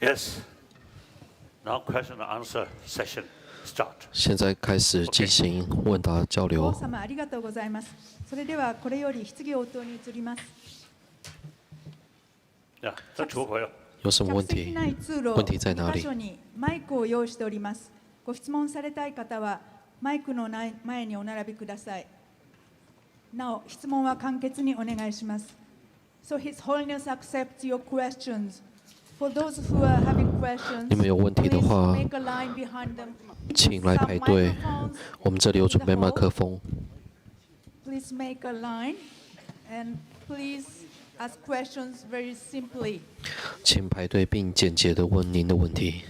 Yes. Now question and answer session start. 现在开始进行问答交流王。様ありがとうございます。それではこれより質疑応答に移ります。 Yeah, that's all for you. 有什么问着席题？内通路问題在哪里2箇所にマイクを用意しております。ご質問されたい方はマイクの前にお並びください。なお、質問は簡潔にお願いします。So His Holiness accepts your questions. For those who are having questions, 你们有问题的 please 话， make a line behind them. 请来排队。我们这里有准备麦克风， Please make a line and please ask questions very simply. 请排队并简洁的问您的问题。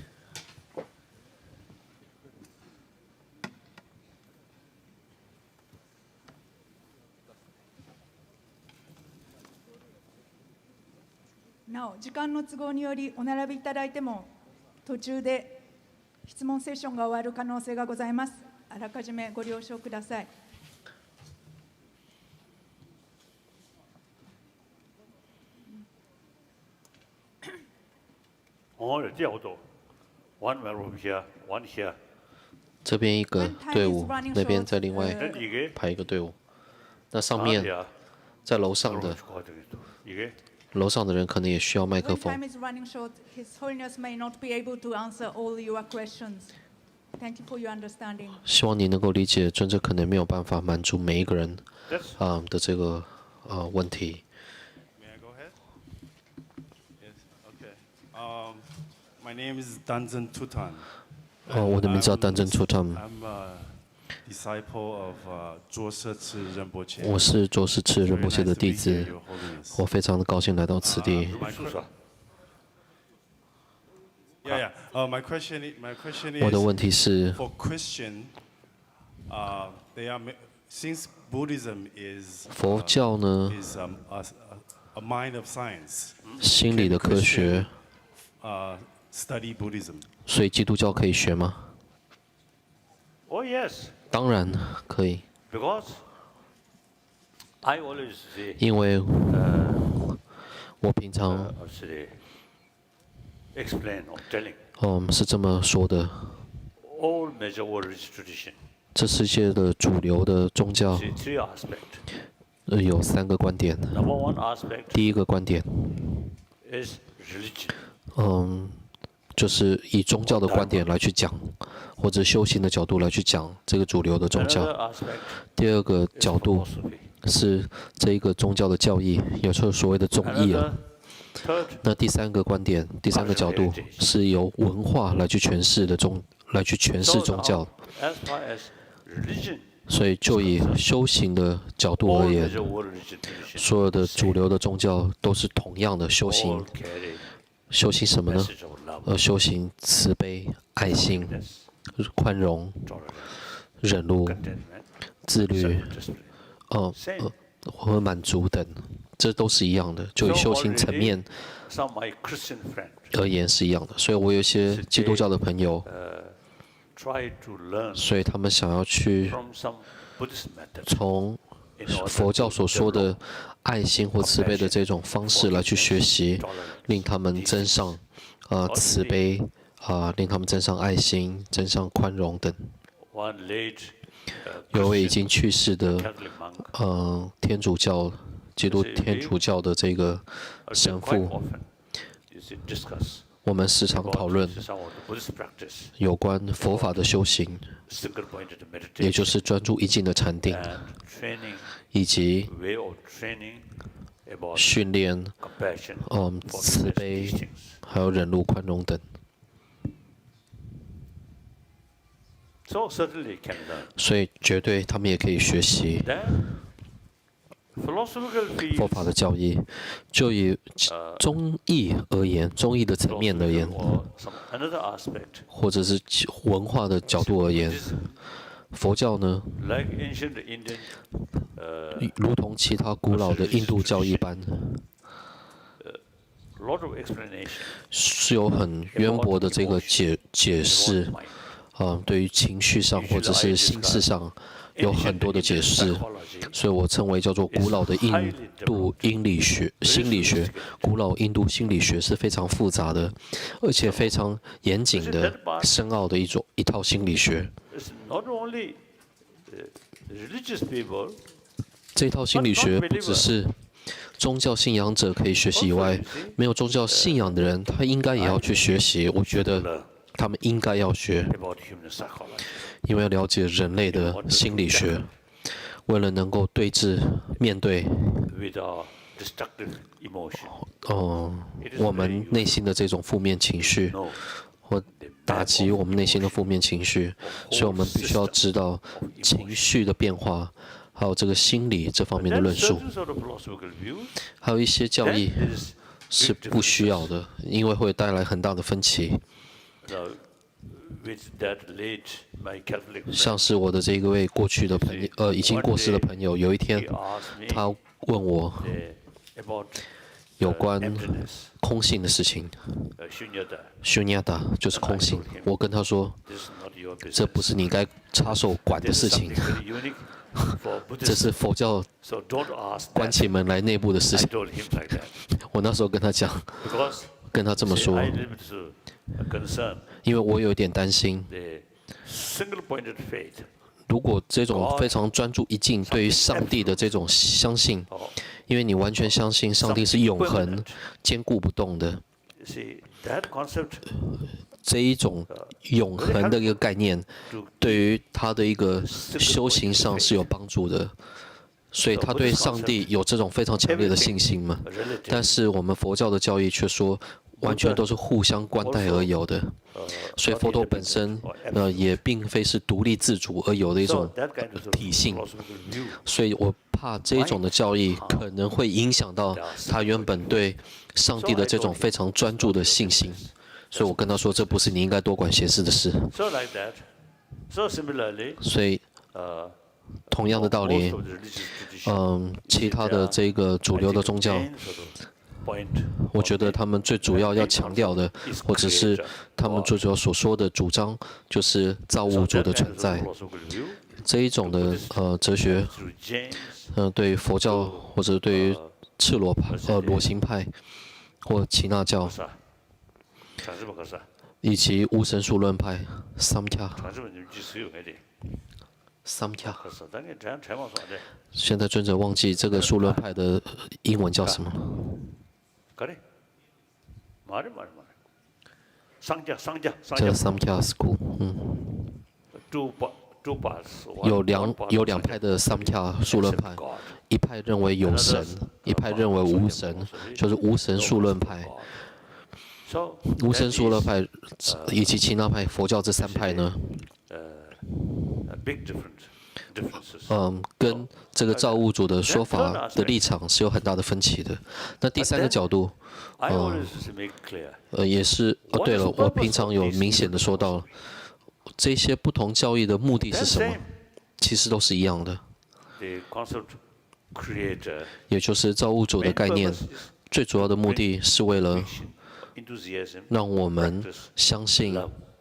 なお、時間の都合によりお並びいただいても途中で質問セッションが終わる可能性がございます。あらかじめご了承ください。 Oh, the auto. One man over here, one here. 这边一个队伍，那边再另外 Then 이게 排一个队伍。那上面 아니야. 在楼上的 이게 楼上的人可能也需要麦克 When 风 time。is running short, His Holiness may not be able to answer all your questions. Thank you for your understanding. 希望你能够理解，尊者可能没有办法满足每一个人 that's 的这个问题。 May I go ahead? Yes. Okay. My name is Danzen Tutan. 我的名字叫丹真出唱， I'm a disciple of 卓舍智仁波切。我是卓世赤仁波切的弟子 Very nice to meet you, Your Holiness. 我非常的高兴来到此地。 수사. Yeah, yeah. My question is 我的问题是， for Christian, they are since Buddhism is 佛教呢， is a mind of science. 心理的科学， Study Buddhism. 所以基督教可以学吗？ Oh yes, 当然可以， because I always say 因为我平常 actually explain or telling 是这么说的： all major world tradition. 这世界的主流的宗教 See three aspects. 有3个观点。 Number one aspect 第一个观点， is religion. 就是以宗教的观点来去讲，或者修行的角度来去讲这个主流的宗 Another 教。 aspect 第二个 is 角度 philosophy. 是这一个宗教的教义，有时候所谓的宗义啊 Another。third 那第3个观点，第3个角度是由文化来去诠释的来去诠释 so 宗 now, 教。 as far as religion, 所以就以修行的角度 all 而言， major world tradition 所有的主流的宗教都是同样的修行 all。carry 修行什么呢？ message of love, 修行慈悲、爱心、 forgiveness, 宽容、 tolerance, 忍辱、 contentment, 自律、 self-discipline. Same. 和满足等，这都是一样的。就以 So 修行层 already 面 some my Christian friends 而言是一样的。所以我有一些基督教的朋友， try to learn 所以他们想要去 from some Buddhist method 从 in order 佛教 to 所说的 develop 爱心或慈悲的这种方式来去学习，令他们增上慈悲令他们增上爱心、增上宽容等。 one late 有一位已 Christian 经去世的 Catholic monk 天主教、基督天主教的这个 quite 神父， often you see, discuss 我们时常 about 讨论 some of the Buddhist practice, 有关佛法的修行， single-pointed 也就 meditation 是专注一境的禅定， and training, 以及 way of training about 训练 compassion, 慈 forgiveness, 悲 these things. 还有忍辱、宽容等。 So certainly can learn. 所以绝对他们也可以学习 Then philosophical 佛 fields 法的教义。就以宗义而言，宗义的层面而言， or some another aspect, 或者是文化的角度而言， Buddhism, 佛教呢， like ancient Indian 如同其他古老的印度教一般， lot of explanation 是有很渊博的这个解释 about mind. 对于情绪上或者是心事上有很多的解释，所以我称为叫做古老的印度心理学。古老印度心理学是非常复杂的，而且非常严谨的、深奥的一套心理学。 It's not only religious people, 这套心理学不只是宗教信仰者可以学习以外，没有宗教信仰的人，他应该也要去学习。我觉得他们应该要学， about human psychology. 因为要了解人类的心理学，为了能够对峙面对 With our destructive emotion. 我们内心的这种负面情绪， No, 或打击我们内心的负面情绪，所以我们必须要知道情绪的变化，还有这个心理这方面的 then 论述。 certain sort of philosophical views, 还有一些教 then 义 there is 是不需要的，因为会带来很大的分歧。 now, with that late my Catholic friend, 像是我的这一位过去的朋友，已经过世的朋友，有一天 he asked me 他问我 about 有关 emptiness, 空性的事情 shunyata. ，shunyata 就是空性。我跟他说， This is not your 这 business. 不是你该插手管的 This 事 is 情 something，very unique for 这 Buddhism. 是佛教 So don't ask 关 that. 起门来内部的事 I 情。 told him like that 我那时候跟他讲， because 跟他这么 see, 说 I，live to concern 因为我有点担心， the single-pointed faith 如果这种非常专注一境对于上帝的这种相信， or 因为你完全相信上帝是永恒、坚固不动的。 you see that concept 这一种永恒的一个概念， to 对于他的一个修行上是有帮助的，所以他对上帝有这种非常强烈的信心嘛。 relative 但是我们佛教的教义却说，完全都是互相关带而有的，所以佛陀本身也并非是独立自主而有的一 so 种 that kind of 体性。 philosophical view 所以我怕这一种的教义可能会影响到他原本对上帝的这种非常专注的信心。所以我跟他说，这不是你应该多管闲事的事。 so like that so similarly 所以同样的道 most 理， of the religious traditions 其他的这个主流的宗教， main sort of point 我觉得他们最主要要强调的，或者是他们最主要所说的主张，就是造物主的存在。 philosophical view 这一种的哲学， through James 对于佛教或者对于赤裸派、裸行派或耆那教， 사 잠시만 가사 以及无神数论派 （Samkhya）。 잠시만 좀 주세요 해리 Samkhya。 가사 당연히 잘못 안돼 现在尊者忘记这个数论派的英文叫什么？ 그래 말해 상자 叫 Samkhya School。two parts 有两派的 Samkhya 数论派，一派认为有神，一派認為無神，就是無神數論派。 so 無神數論派以及耆那派佛教这三派呢， big differences 跟这个造物主的说法的立场是有很大的分歧的。那第三个角度， I always make clear 也是对了，我平常有明显的说到，这些不同教义的目的是什么？其实都是一样的， the concept creator 也就是造物主的概念，最主要的目的是为了 enthusiasm 让我们相信，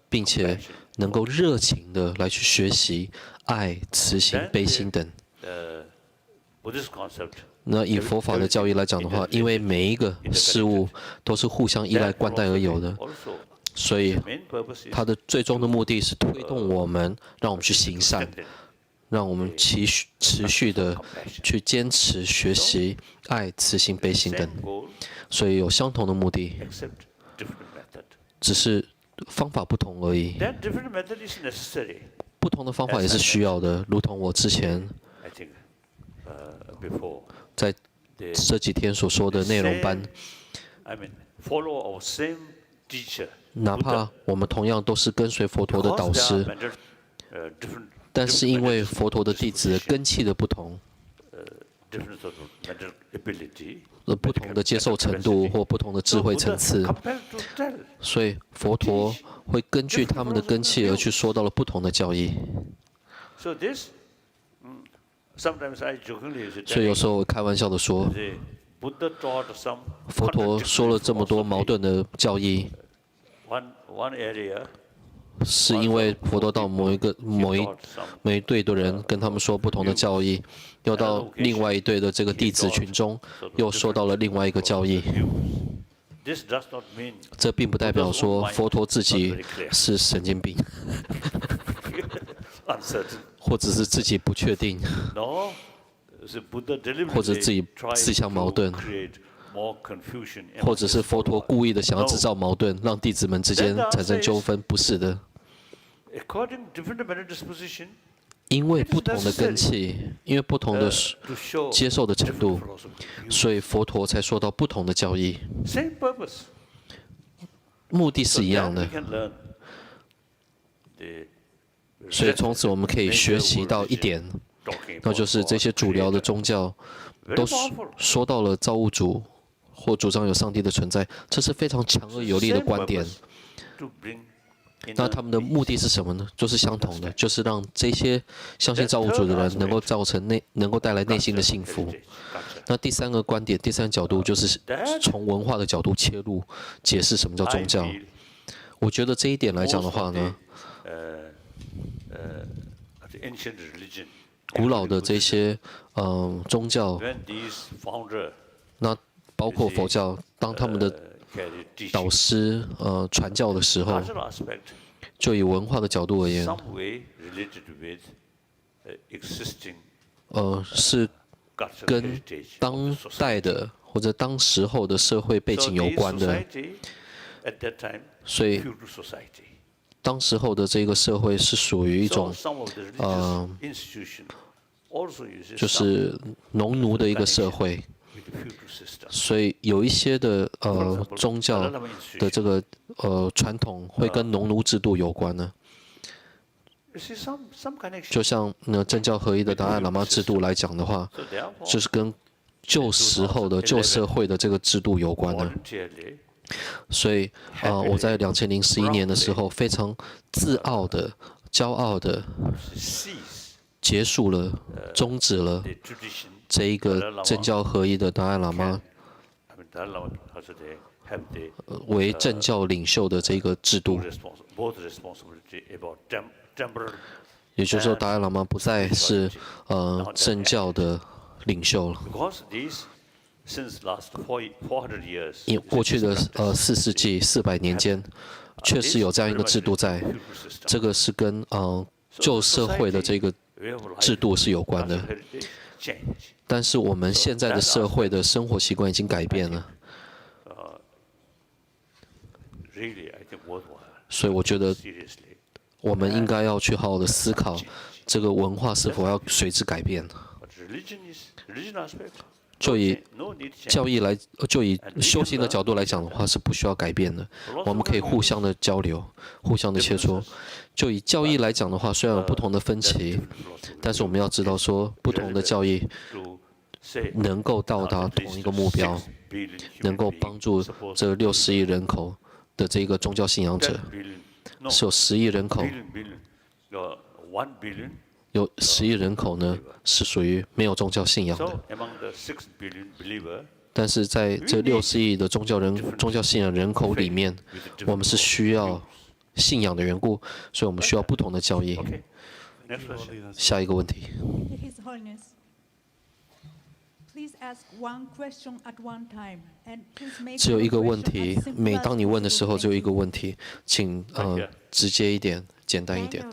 并且能够热情的来去学习爱、慈心、悲心等。 Buddhist concept 那以佛法的教义来讲的话，因为每一个事物都是互相依赖、关带而有的， also 所以 main purpose is 它的最终的目的是推动我们，让我们去行善，让我们持续的去坚持学习爱、慈心、悲心等。 same goal 所以有相同的目的， except different method 只是方法不同而已。 that different method is necessary 不同的方法也是需要的，如同我之前 I think before 在 the 这几天所说的内容班， I mean follow our same teacher 哪怕我们同样都是跟随佛陀的导 because there 师 are，mental, different 但是因为 mental 佛陀的弟子根器的不同， different sort of mental ability 不同的接受程度或不同的智慧层次， compelled to tell 所以佛陀会根据他们的根器而去说到了不同的教义。 so this sometimes I jokingly say 所以有时候我开玩笑的说， the Buddha taught some 佛陀说了这么多矛盾的教义， one area 是因为佛陀到某一队的人跟他们说不同的教义，又到另外一队的这个弟子群中又说到了另外一个教义。这并不代表说佛陀自己是神经病，或者是自己不确定，或者自己自相矛盾，或者是佛陀故意的想要制造矛盾，让弟子们之间产生纠纷，不是的。因为不同的根器，因为不同的接受的程度，所以佛陀才说到不同的教义，目的是一样的。所以从此我们可以学习到一点，那就是这些主流的宗教都说到了造物主或主张有上帝的存在，这是非常强而有力的观点。那他们的目的是什么呢？就是相同的，就是让这些相信造物主的人能够带来内心的幸福。那第三个观点，第三个角度就是从文化的角度切入，解释什么叫宗教。我觉得这一点来讲的话呢，古老的这些宗教，那包括佛教，当他们的导师传教的时候，就以文化的角度而言，是跟当代的或者当时候的社会背景有关的，所以当时候的这个社会是属于一种就是农奴的一个社会。所以有一些的宗教的这个传统会跟农奴制度有关呢。就像政教合一的达赖喇嘛制度来讲的话，就是跟旧时候的旧社会的这个制度有关的。所以我在2011年的时候非常自傲的、骄傲的结束了、终止了这一个政教合一的达赖喇嘛为政教领袖的这个制度，也就是说，达赖喇嘛不再是政教的领袖了。因过去的4世纪400年间，确实有这样一个制度在，这个是跟旧社会的这个制度是有关的。但是我们现在的社会的生活习惯已经改变了，所以我觉得我们应该要去好好的思考，这个文化是否要随之改变。就以修行的角度来讲的话，是不需要改变的。我们可以互相的交流，互相的切磋。就以教义来讲的话，虽然有不同的分歧，但是我们要知道说，不同的教义能够到达同一个目标，能够帮助这60亿人口的这个宗教信仰者，是有10亿人口，有10亿人口呢是属于没有宗教信仰的。但是在这60亿的宗教信仰人口里面，我们是需要信仰的缘故，所以我们需要不同的教义。下一个问题。只有一个问题，每当你问的时候只有一个问题，请直接一点，简单一点。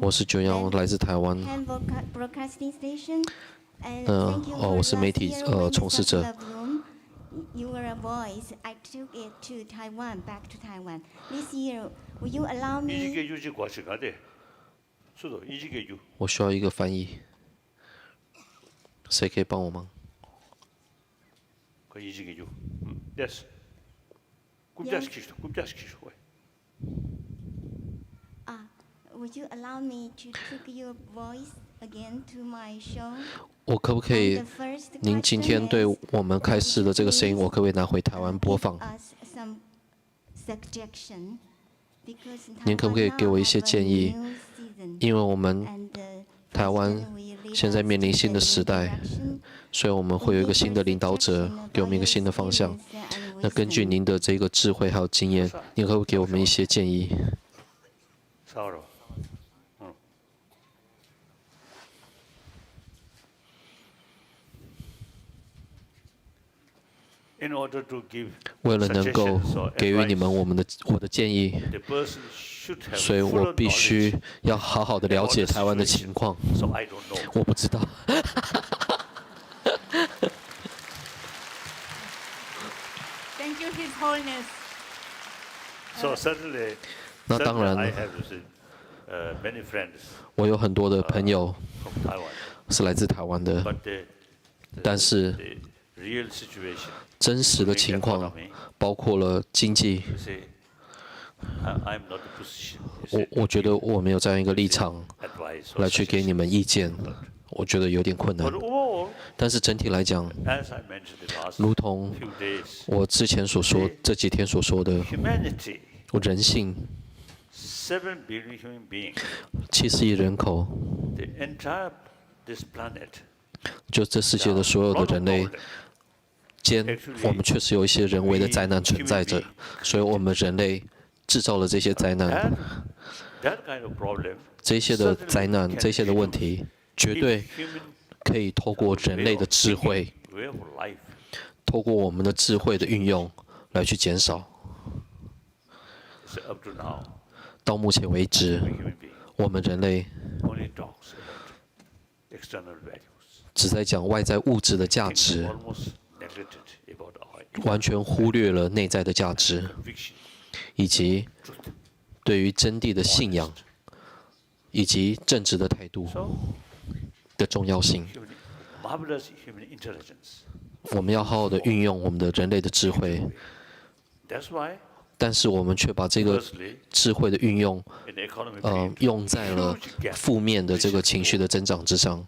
我是九阳，来自台湾。我是媒体从事者。You were a voice. I took it to Taiwan, back to Taiwan. This year, will you allow me? 我需要一个翻译，谁可以帮我忙？ Yes. Would you allow me to take your voice again to my show? 我可不可以？您今天对我们开示的这个声音，我可不可以拿回台湾播放？您可不可以给我一些建议？因为我们台湾现在面临新的时代，所以我们会有一个新的领导者，给我们一个新的方向。那根据您的这个智慧还有经验，您可不可以给我们一些建议？ Sauro. In order to give 为了能够 suggestions or 给予你们 advice, 我的建议， the person should have 所以我 full 必须 knowledge 要好好的了解台湾的情况。 So I don't know. 我不知道。 Thank you, His Holiness. So certainly, 那当 certainly 然 I have many friends 我有很多的朋友 from Taiwan, 是来自台湾的， but 但是 the real situation, 真实的情况 economy, 包括了经济。 you see, I'm not in a position, you 我 see, 觉得我没有这样一个立场 advice or 来去给你 suggestions. 们意见，我觉得有点困难 But。overall, 但是整体来讲， as I mentioned in the last 如同 few days, 我之前所说，这几天所说的， humanity, 人性7 billion human beings, 70亿人口， the entire this planet, 就这世界的所有的 lot of 人类 problem. 间，我们确实有一些人为的灾难存在着，所以我们人类制造了这些灾难， That kind of problem, 这些的 certainly 灾难， can 这些的 be 问题，绝 if 对 human 可以透过人类的智慧， way of life, 透过我们的智慧的运用来去减少。 so up to now, 到目前为止， human being 我们人类 only talks about external values, 只在讲外在物质的价 things 值， almost neglected about our 完全忽略了内在的价值， conviction, 以及 truth. 对于真谛的信仰，以及正直的态度 So, 的重要性。 marvelous human intelligence. 我们要好好的运用我们的人类的智慧， That's why, 但是我们却把这个 firstly, 智慧的运用， in the economic field, 用在了 huge gap 负面的这个情绪的增长之上，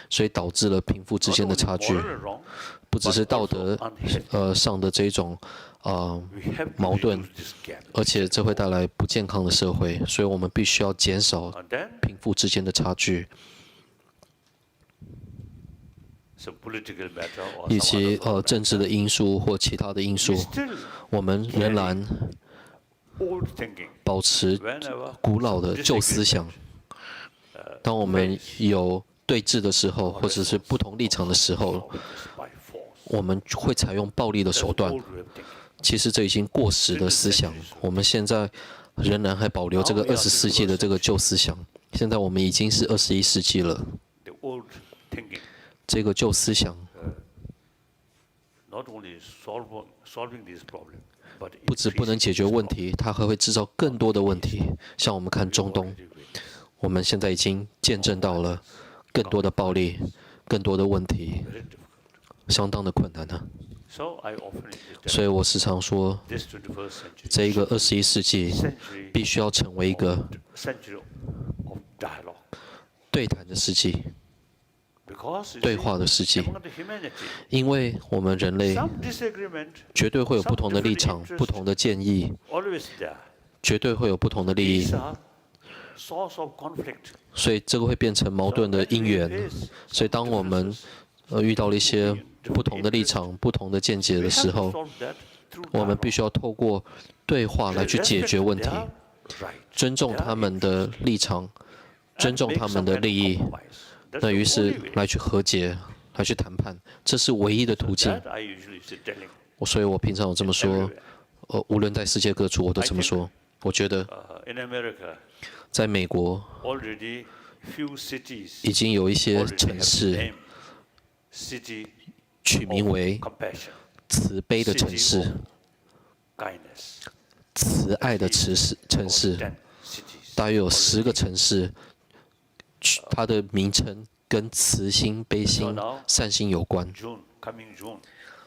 所以导致了贫富之 not 间的 only 差距， moral wrong, 不只是道德 but also unhealthy. 上的这种We have to 矛盾 reduce this gap. 而且这会带来不健康的社会，所以我们必须要减少 And then, 贫富之间的差距， some political matter or 以 some 及 other 政治的因素或其他的因 we 素， still 我们仍然 old thinking. 保持 Whenever 古老的旧思想。当我们有对峙的时候，或者是不同立场的时候， by force, 我们会采用暴力的手段 old。way of thinking. 其实这已经过时的思想，我们现在仍然还保留这个20世纪的这个旧思想。现在我们已经是21世纪了， The old thinking, 这个旧思想 not only solving this problem, but 不止不能解决问题，它还会制造更多的问题。像我们看中东，我们现在已经见证到了更多的暴力、更多的问题， very difficult. 相当的困难呢。 So I often 所以我时常说， this 21st century, 这一个21世纪 century, 必须要成为一个 century of dialogue. 对谈的世纪、 Because you 对 see, 话的世纪， among the humanity, 因为我们人类 some disagreement 绝对会有不同的立场、不同的建议， always there. 绝对会有不同的利益 These，are source of conflict. 所以这个会变成矛盾的因缘。所以当我们遇到了一些不同的立场、不同的见解 We 的 have 时 to 候， solve that through 我们 dialogue. 必须要透过对话来去解决问题， Respect their right, 尊重他们的立场， and 尊重 make 他们 some 的 kind 利 of 益。 compromise. That's 那 the 于是 only way. 来去和解，来去谈判，这是唯一的途径。 That I usually say telling. 所以我平常有这么说，无论在世界各处我都这么说。我觉得 In America, 在美国 already few cities 已经有一些 already 城 have 市 name city 取名 of 为 compassion, 慈悲的城 city 市 of、kindness. 慈爱的城市。 10 cities. 大约有10个城市，它的名称跟慈心、悲心、善心有关。 Coming June,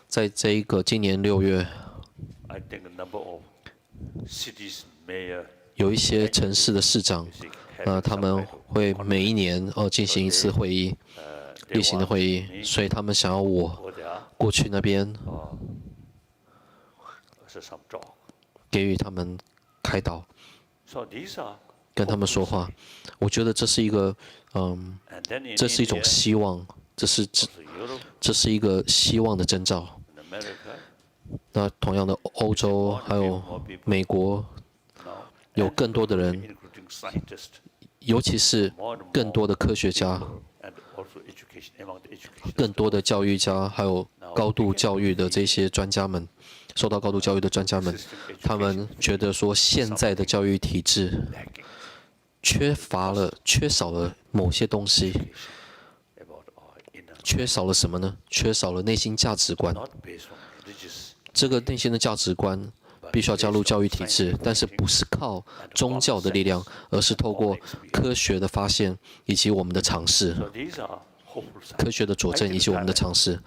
在这一个今年6月， I think a number of cities mayor 有一些城市的市长，他们会每一年进行一次会议，例行的会议，所以他们想要我 go there 过去那边 as some talk. 给予他们开导， So these are 跟他们说话。我觉得这是一个， and then in 这是一种 India, 希望，这是 also Europe, 这是一个希望的征兆。 in America, 那同样的，欧洲还有美国， now, 有更多的人， including scientists, 尤其是 more and 更多的科学家、 and also education among the education. 更多的教育家，还有高度教育的这些专家们，受到高度教育的专家们，他们觉得说现在的教育体制 lacking 缺少了某些东西， about our inner, 缺少了什么呢？缺少了内心价值观。 not based on religious, 这个内心的价值观必须要加入教育体制，但是不是靠宗教的力量，而是透过科学的发现以及我们的尝试。 so these are hopeful signs. 科学的佐证以及我们的尝试，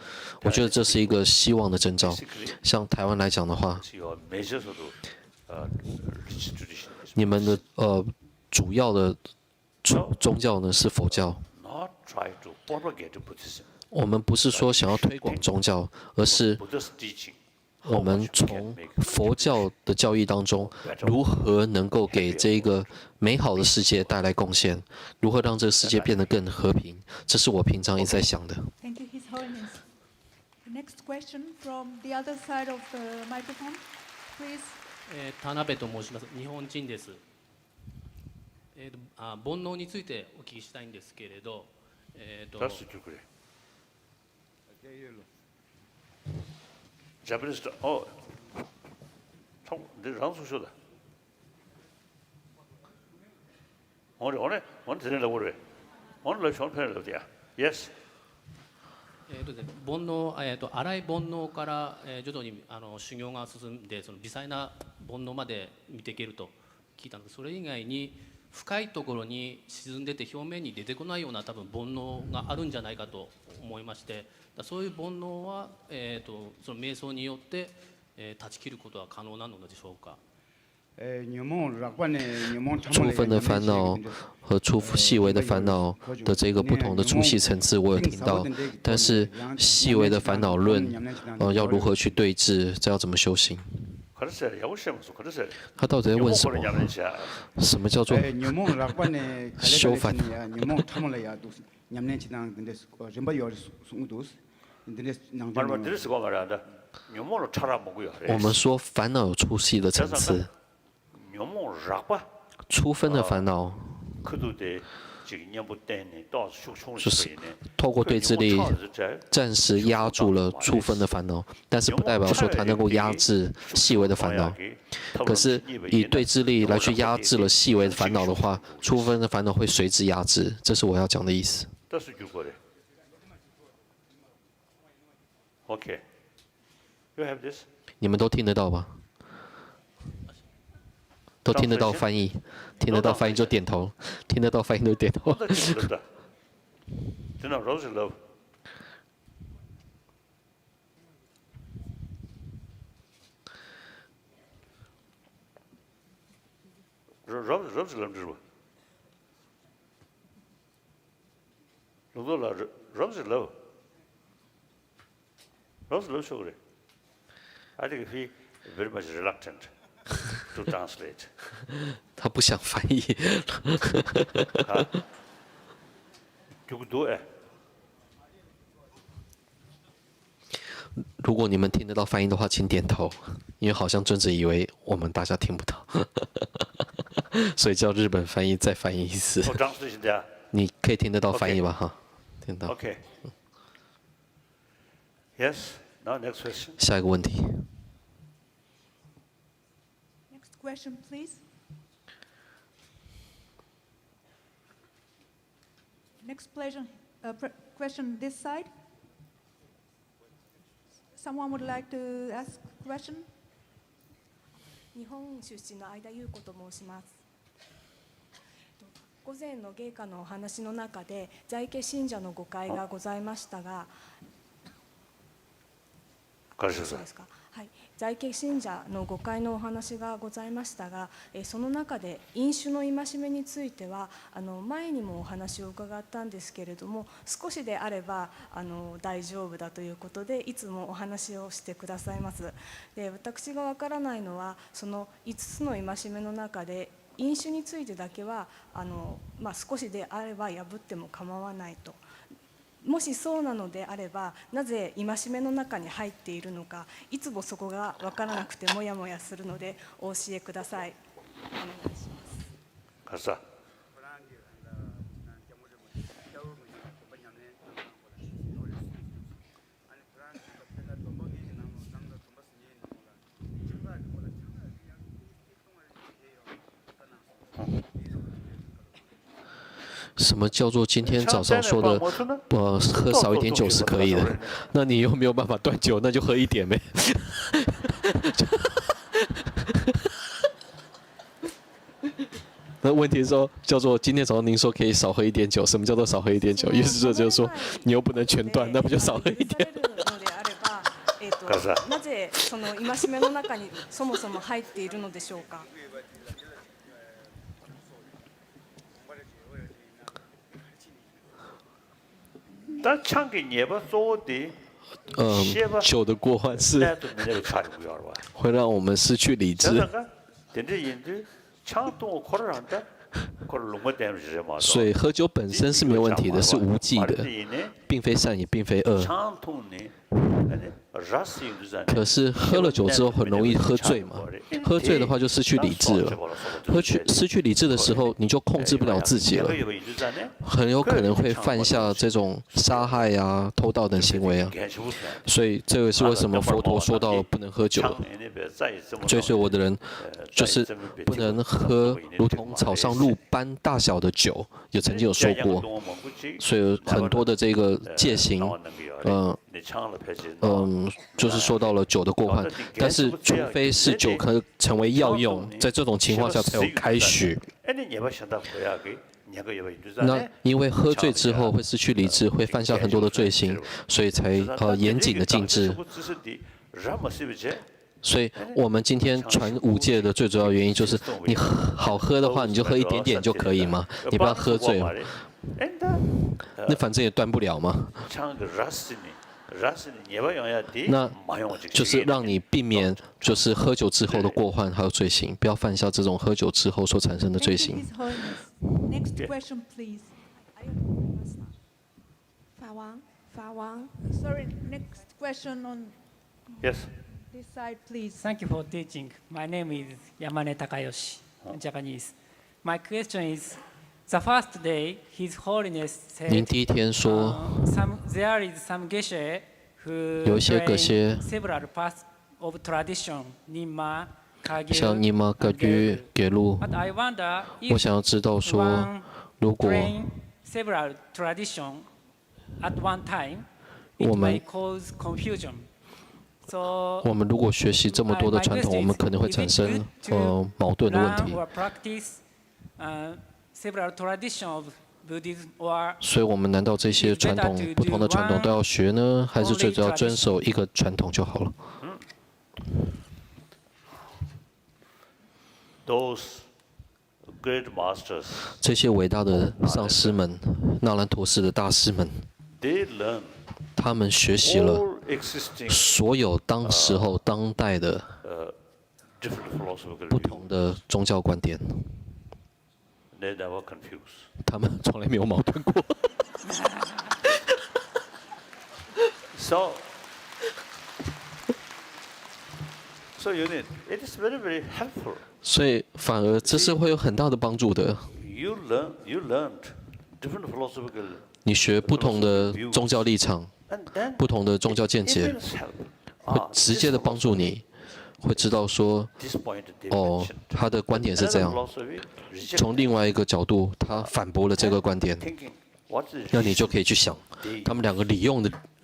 我觉得这是一个希望的征兆。像台湾来讲的话， It's your major sort of religious tradition is 你们的主要的宗教呢是佛教。 not try to propagate Buddhism, 我们不是说想要推广宗教，而是 Buddha's teaching. 我们从佛教的教义当中，如何能够给这个美好的世界带来贡献，如何让这个世界变得更和平，这是我平常一直在想的。 Thank you, His Holiness. The next question from the other side of the microphone, please. 田辺と申します。日本人です。煩悩についてお聞きしたいんですけれど、That's the degree. Japanese, oh, 내 랑수쇼다. 오늘 들으려고 그래. 오늘 좋은 편을 어디야? Yes. 煩悩、荒い煩悩から、徐々に修行が進んで、その微細な煩悩まで見ていけると聞いたので、それ以外に深いところに沈んでて表面に出てこないような多分煩悩があるんじゃないかと思いまして、そういう煩悩は、その瞑想によって、断ち切ることは可能なのでしょうか。触分的烦恼和细微的烦恼的这个不同的粗细层次，我有听到，但是细微的烦恼论，要如何去对治，这要怎么修行？ 他到底在问什么？什么叫做修烦？我们说烦恼有粗细的层次，粗分的烦恼就是透过对峙力暂时压住了粗分的烦恼，但是不代表说它能够压制细微的烦恼。可是以对峙力来去压制了细微的烦恼的话，粗分的烦恼会随之压制，这是我要讲的意思。 Okay. You have this? 你们都听得到吧？都听得到翻译，听得到翻译就点头，听得到翻译就点头。 真的 Rose Love. Rose Love 知道吧？ Rose Love. Rose Love 说的。I think he very much reluctant to translate. 他不想翻译。 如果你们听得到翻译的话，请点头，因为好像尊者以为我们大家听不到，所以叫日本翻译再翻译一次。你可以听得到翻译吧？哈，听到。 Okay. Yes. Now next question. 下一个问题。 Next question, please. Next question this side. Someone would like to ask a question? 日本出身の相田優子と申します。午前の芸家のお話の中で在家信者の誤解がございましたが、そうですか。はい、在家信者の誤解のお話がございましたが、その中で飲酒の戒めについては前にもお話を伺ったんですけれども、少しであれば大丈夫だということでいつもお話をしてくださいます。で、私がわからないのはその5つの戒めの中で飲酒についてだけは少しであれば破っても構わないと。もしそうなのであれば、なぜ戒めの中に入っているのか、いつもそこが分からなくてもやもやするのでお教えください。お願いします。 가서 “什么叫做今天早上说的喝少一点酒是可以的？那你又没有办法断酒，那就喝一点呗。”那问题是说，叫做今天早上您说可以少喝一点酒，什么叫做少喝一点酒？意思就是说，你又不能全断，那不就少喝一点？なぜその戒めの中にそもそも入っているのでしょうか。但唱给你不做的，酒的过患是那都没那个差不了吧？会让我们失去理智。 所以喝酒本身是没有问题的，是无忌的，并非善也并非恶。可是喝了酒之后很容易喝醉嘛，喝醉的话就失去理智了。失去理智的时候，你就控制不了自己了，很有可能会犯下这种杀害啊、偷盗等行为啊。所以这个是为什么佛陀说到不能喝酒了。追随我的人就是不能喝如同草上露般大小的酒，也曾经有说过。所以很多的这个戒行，就是说到了酒的过患，但是除非是酒可成为药用，在这种情况下才有开许。那因为喝醉之后会失去理智，会犯下很多的罪行，所以才严谨的禁制。所以我们今天传五戒的最主要原因就是，你好喝的话，你就喝一点点就可以嘛，你不要喝醉哦。那反正也断不了嘛。 那就是让你避免就是喝酒之后的过患还有罪行，不要犯下这种喝酒之后所产生的罪行。Next question, please. 法王。 Sorry, next question on Yes. this side, please. Thank you for teaching. My name is Yamane Takayoshi, Japanese. My question is, the first day, His Holiness 您 said, 第一天说， there is some geshe who 有一些葛 bring 些 several parts of tradition, Nima, 像 Kagyu, 尼玛、格居、给路， But I wonder 我 if 想要知道说， one 如果 bring several tradition at one time, it 我们 may cause confusion. So 我们如果学习这么多的传统，我们可能会产生矛盾的问 learn 题。 or practice several tradition of Buddhism or 所以我们难道这些传统不同的传统都要学呢，还是最主要遵守一个传统就好了？ Those great masters, 这些伟大的上师们，纳兰陀寺的大师们， they learn 他们学习了 all existing 所有当时候当代的 different philosophical 不 views. 同的宗教观点， They never confuse. 他们从来没有矛盾过。 So you need. It is very very helpful. 所以反而这是会有很大的帮助的。 You learned different philosophical, 你学不同的宗教立场、 and then 不同的宗教见 it 解， will help. 会直接的帮助你，会知道说， This point they 哦， mentioned. 他的观点是这 Another 样。 philosophy reject 从另外一个角度，他反驳了这个观点， thinking. What is 那你就可以去想，他们两个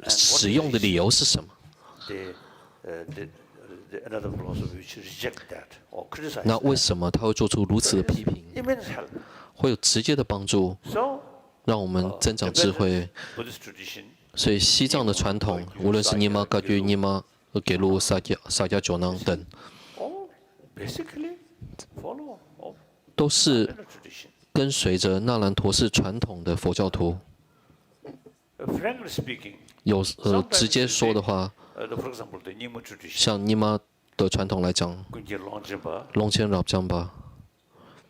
使用的理由是什么？ the another philosophy which reject that or criticize 那为 that. 什么他会做出如此的批评？ Immense help. 会有直接的帮助， So 让我们增长智慧。 Buddhist tradition, 所以西藏的传统，无论是尼玛、噶居、尼玛、给路、萨迦九囊等， all basically follow of 都是 the tradition. 跟随着纳兰陀寺传统的佛教徒。 Frankly speaking, 有直接说的话， for example, the Nyingma tradition, 像尼玛的传统来讲， Kunji Longjenpa 龙谦老江巴，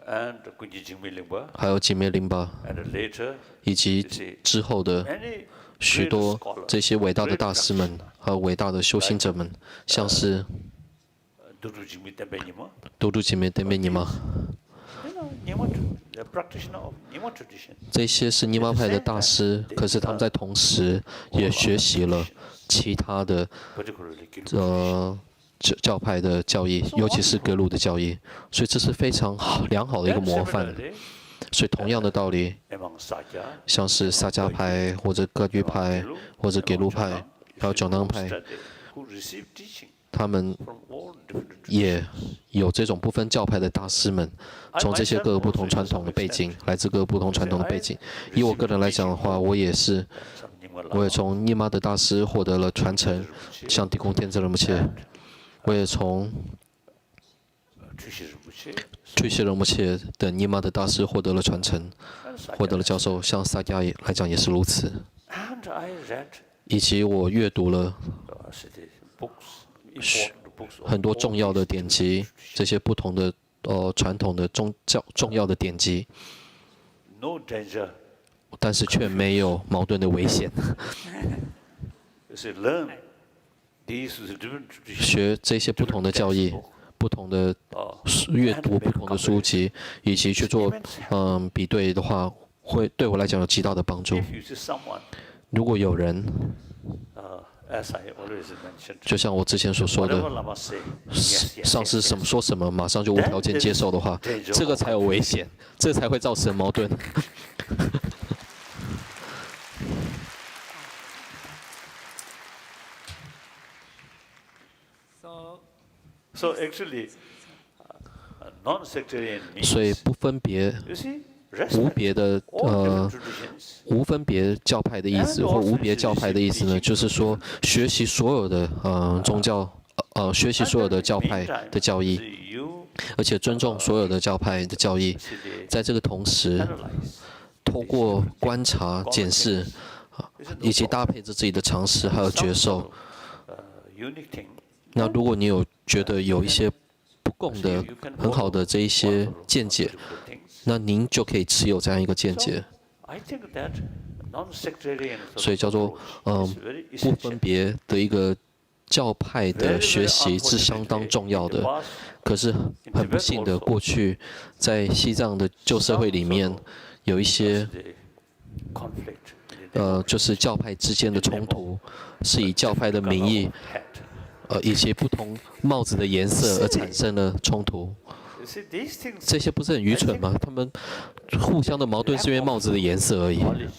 and Kunji Jingme Lingpa, 还有紧灭林巴， and later 以及之后的 many 许多这些伟大的大师们和伟大的修行者们，像是 Durujimi Tembenima, 多鲁吉梅德梅尼玛， Nima, the practitioner of Nima tradition. 这些是尼玛派的大师，可是他们在同时也学习了其他的 Particularly Gilgit. 教派的教义，尤其是格鲁的教义，所以这是非常良好的一个 Then 模范。 similarly, 所以同样的道理， among Sakya, 像是萨迦派或者格律派或者给路派，还有九囊派， who received teaching 他们 from all different 也有这种不分教派的大师们，从这些各个不同传统的背景，来自各个不同传统的背景。以我个人来讲的话，我也 some Nima 从尼玛的大师获得了传承，像地空天泽仁波切，我也从 Trishi Rinpoche, 垂谢仁波切等尼玛的大师获得了传承， and 获得 Sakya. 了教授，像萨迦也来讲也是如此。 And I read 以及我阅读了 city books, important books. of 很多 all 重要的 these 典籍， traditions. 这些不同的传统的重要的典籍， No danger. 但是却没有矛盾的危险。 You say, learn these different traditions. 学这些不同的教义，不同的阅读不同的书籍，以及去做比对的话，会对我来讲有极大的帮助。 If you see someone, 如果有人， as I always mentioned, 就像我之前所说 whatever 的， Lama say, yes, yes, 上师 yes, 什么 yes. 说什么，马上就无条件接受的话，这个才有危险，这才会造成矛盾。 So So actually, non-sectarian 所以 means, 不分别 you see, 无 respect 别的 all different traditions. 无分别教派的意思，或无别教派的意思呢，就是说学习所有的宗教，学习所有的教派的教义， See, you 而且尊重所有的教派的教义。 see the 在这个同时， analyze. 透过观察、检视，以及搭配着自己的常识还有觉 Some 受 sort。of, unique thing. 那如果你有觉得有一些不共的、很好的这一些见解， Particular things. 那您就可以持有这样一个见解。 I think that non-sectarian sort 所以 of 叫做 approach is very 不 essential. 分别的一个教派的学习是相当重要的。可是很不幸的，过去在西藏的旧社会里面，有一些 The conflict. 就是教派之间的冲突，是以教派的名义，以及不同帽子的颜色而产生了冲突。 You see, these things 这些不是很愚蠢吗？他们互相的矛盾是因为帽子的颜色而已， knowledge.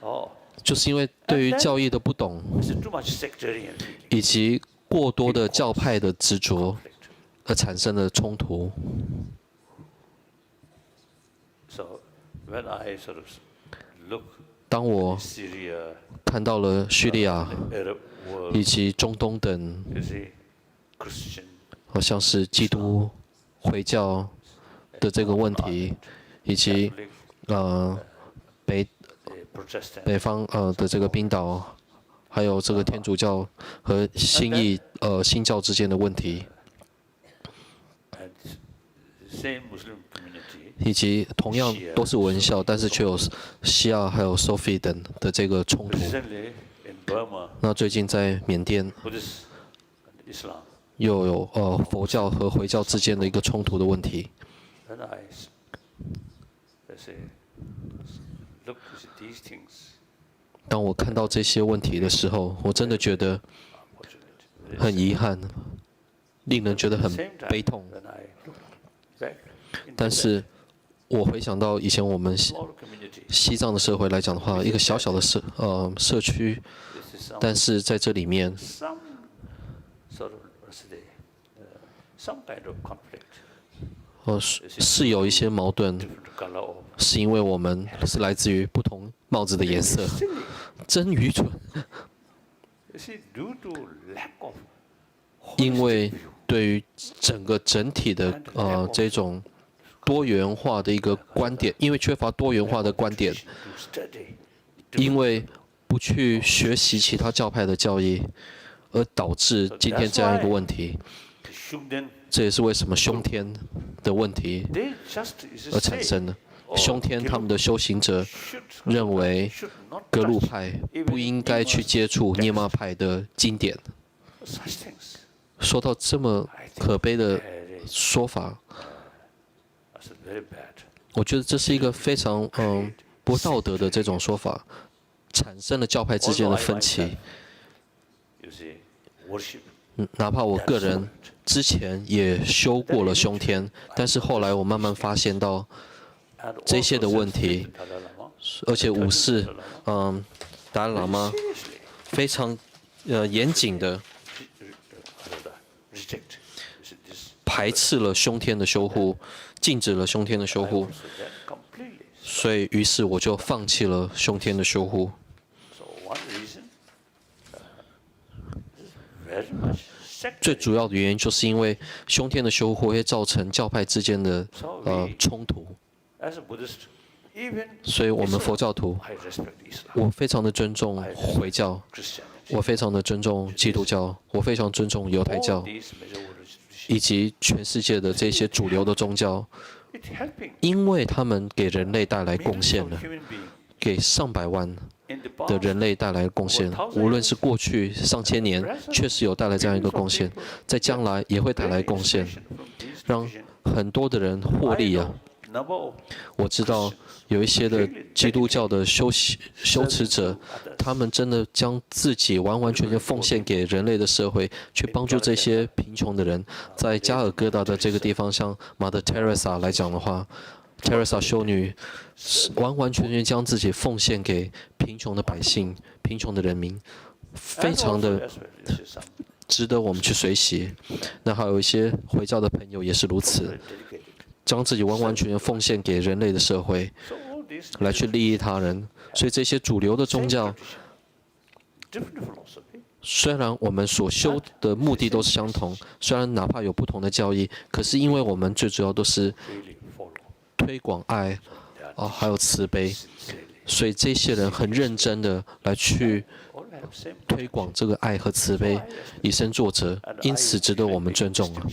Oh, 就是因为对于教义的不懂， is it too much sectarian feeling? 以及过多的教派的执着 Conflict. 而产生了冲突。 So when I sort of look 当我 Syria, 看到了叙利亚 Arab world, 以及中东等， you see, Christian, 好像是基督回教的这个问题，以及 Catholic, 北 Protestant, 北方的这个冰岛，还有这个天主教和新教之间的问题， and same Muslim community, 以及同样都是文校，但是却有西亚还有 Sophie 等的这个冲突。 recently in Burma, 那最近在缅甸 Buddhist and Islam, 又有佛教和回教之间的一个冲突的问题。 and I say, look, you see, these things, 当我看到这些问题的时候，我真的觉得 unfortunately, 很遗憾，令人觉得很 same time 悲痛。 when I look back in 但 Tibet, 是，我回想到以前我们 small community, 西藏的社会来讲的话，一个小小的社区， this is some 但是在这里面 some sort of, let's say, some kind of conflict, 是有一些矛盾， different color of 是因为我们是来自于不同帽子的颜色， silly. 真愚蠢。 You see, due to lack of 因 holistic 为 view, 对于整体的这种多元化的一个观点，因为缺乏多元化的观点， to study, 因为不去学习其他教派的教义，而导致今天这样一个问题。 the Shugden, 这也是为什么凶天的问题 they just is 而 a 产 say, 生的。凶天他们的修行者认为格鲁派不应该去接触涅玛派的经典。说到这么可悲的说法，我觉得这是一个非常不道德的这种说法，产生了教派之间的分歧。哪怕我个人之前也修过了凶天，但是后来我慢慢发现到这些的问题，而且五世达赖喇嘛非常严谨的排斥了凶天的修护，禁止了凶天的修护，所以于是我就放弃了凶天的修护。最主要的原因就是因为凶天的修护会造成教派之间的冲突，所以我们佛教徒，我非常的尊重回教，我非常的尊重基督教，我非常尊重犹太教，以及全世界的这些主流的宗教，因为他们给人类带来贡献了，给上百万的人类带来贡献，无论是过去上千年确实有带来这样一个贡献，在将来也会带来贡献，让很多的人获利啊。我知道有一些的基督教的修持者，他们真的将自己完完全全奉献给人类的社会，去帮助这些贫穷的人。在加尔各答的这个地方，像马德 Teresa 来讲的话，Teresa 修女完完全全将自己奉献给贫穷的百姓、贫穷的人民，非常的值得我们去学习。那还有一些回教的朋友也是如此，将自己完完全全奉献给人类的社会，来去利益他人。所以这些主流的宗教，虽然我们所修的目的都是相同，虽然哪怕有不同的教义，可是因为我们最主要都是推广爱还有慈悲，所以这些人很认真的来去推广这个爱和慈悲，以身作则，因此值得我们尊重啊。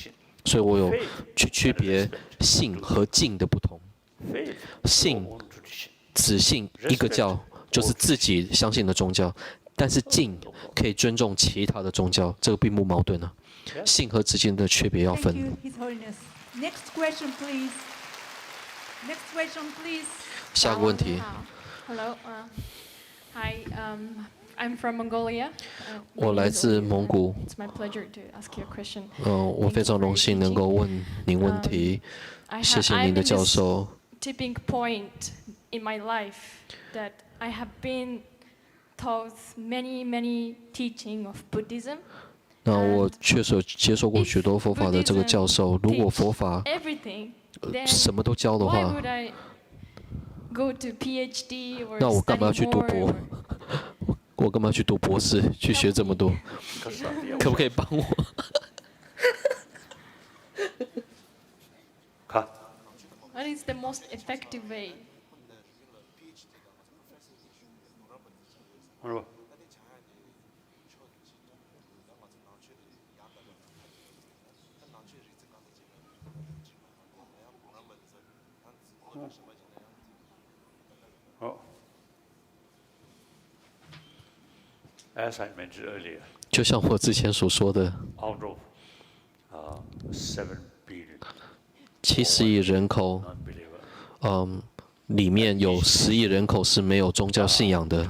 所以我有去区别信和敬的不同。信只信一个教，就是自己相信的宗教，但是敬可以尊重其他的宗教，这个并不矛盾啊。信和之间的区别要分。Next question, please. Next question, please. 下个问题。Hello. Hi. I'm from Mongolia. 我来自蒙古。It's my pleasure to ask you a question. 我非常荣幸能够问您问题，谢谢您的教授。Tipping point in my life that I have been taught many teaching of Buddhism. 那我确实接受过许多佛法的这个教授。如果佛法什么都教的话，那我干嘛要去读博？我干嘛去读博士，去学这么多？可不可以帮我？What is the most effective way? 就像我之前所说的，70亿人口，里面有10亿人口是没有宗教信仰的。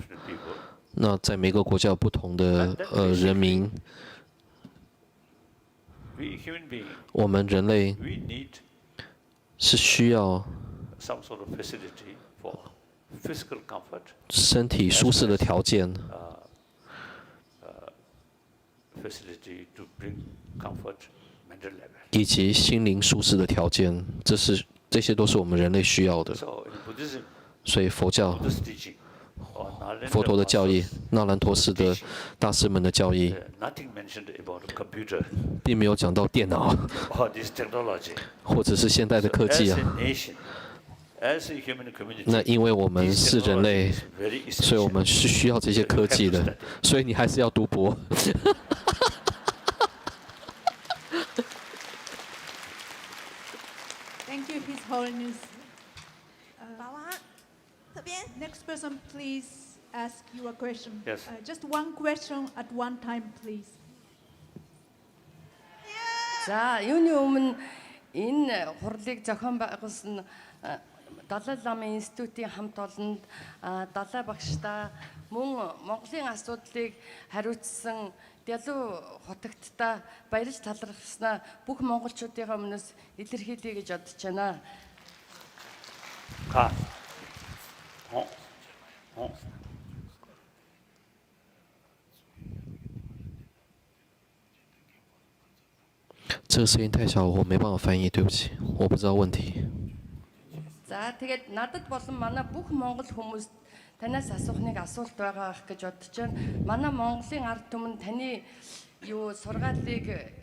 那在每个国家有不同的人民，我们人类是需要身体舒适的条件，以及心灵舒适的条件，这些都是我们人类需要的。所以佛教，佛陀的教义，那兰陀寺的大师们的教义，并没有讲到电脑，或者是现代的科技啊。那因为我们是人类，所以我们是需要这些科技的，所以你还是要读博。Thank you, His Holiness. 这边。 Next person, please ask your question. Yes. Just one question at one time, please. За, юуны өмнө энэ хурлыг зохион байгуулсан Далай ламын институтийн хамт олонд далай багштай мөн Монголын асуудлыг хариуцсан Дэлүү хотогттой баярж талархснаа бүх монголчуудын өмнөөс илэрхийлье гэж бодож байна. 가. 어. 这个声音太小，我没办法翻译，对不起，我不知道问题。 За тэгээд надад болон манай бүх монгол хүмүүс танаас асуухныг асуулт байгаа гэж бодож байна. Манай Монголын ард түмэн таны юу сургаалыг